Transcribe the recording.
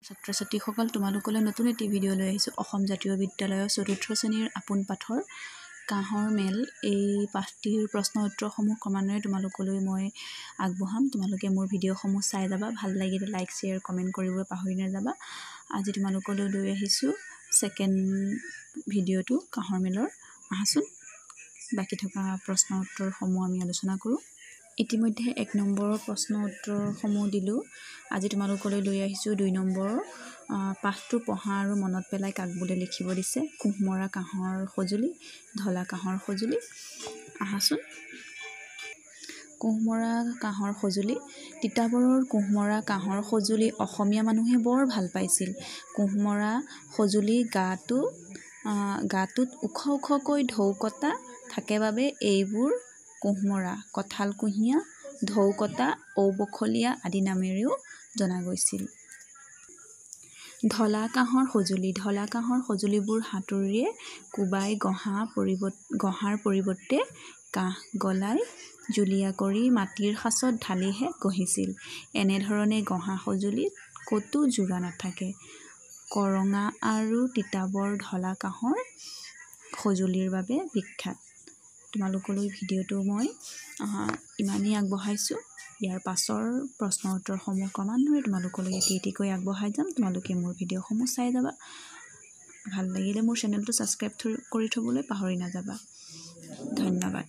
ছাত্ৰ ছাত্ৰীসকল তোমালোকলৈ নতুন এটি ভিডিঅ' লৈ আহিছোঁ অসম জাতীয় বিদ্যালয়ৰ ৪ৰ্থ শ্ৰেণীৰ আপোন পাঠৰ কাঁহৰ মেল এই পাঠটিৰ প্ৰশ্ন উত্তৰসমূহ ক্ৰমান্বয়ে তোমালোকলৈ মই আগবঢ়াম তোমালোকে মোৰ ভিডিঅ'সমূহ চাই যাবা ভাল লাগিলে লাইক শ্বেয়াৰ কমেণ্ট কৰিবলৈ পাহৰি নাযাবা আজি তোমালোকলৈ লৈ আহিছোঁ সেকেন্ড ভিডিঅ'টো কাঁহৰ মেলৰ আহাচোন বাকি থকা প্ৰশ্ন উত্তৰসমূহ আমি আলোচনা কৰোঁ ইতিমধ্যে 1 নম্বৰৰ প্ৰশ্ন উত্তৰসমূহ দিলোঁ আজি তোমালোকলৈ লৈ আহিছোঁ 2 নম্বৰৰ পাঠটো পঢ়া আৰু মনত পেলাই কাক বোলে লিখিব দিছে কুহমৰা কাঁহৰ সজুলি ঢলা কাঁহৰ সজুলি আহাচোন কুহমৰা কাঁহৰ সজুলি তিতাবৰৰ কুহমৰা কাঁহৰ সজুলি অসমীয়া মানুহে বৰ ভাল পাইছিল কুহমৰা সজুলি গাটোত ওখ ওখকৈ ঢৌকটা থাকে বাবে এইবোৰ কুহমৰা কঁঠাল কুঁহিয়া ঢৌকটা ঔবখলীয়া আদি নামেৰেও জনা গৈছিল ঢলা কাঁহৰ সজুলিবোৰ হাতুৰিৰে কোবাই গঢ়াৰ পৰিৱৰ্তে কাঁহ গলাই জুলীয়া কৰি মাটিৰ সাঁচত ঢালিহে গঢ়িছিল এনেধৰণে গঢ়া সজুলিত কতো যোৰা নাথাকে কৰঙা আৰু তিতাবৰ ঢলা কাঁহৰ সজুলিৰ বাবে বিখ্যাত তোমালোকলৈ ভিডিঅ'টো মই ইমানেই আগবঢ়াইছোঁ ইয়াৰ পাছৰ প্ৰশ্ন উত্তৰসমূহ ক্ৰমান্বয়ে তোমালোকলৈ এটি আগবঢ়াই যাম তোমালোকে মোৰ ভিডিঅ'সমূহ চাই যাবা ভাল লাগিলে মোৰ চেনেলটো ছাবস্ক্ৰাইব কৰি থবলৈ পাহৰি নাযাবা ধন্যবাদ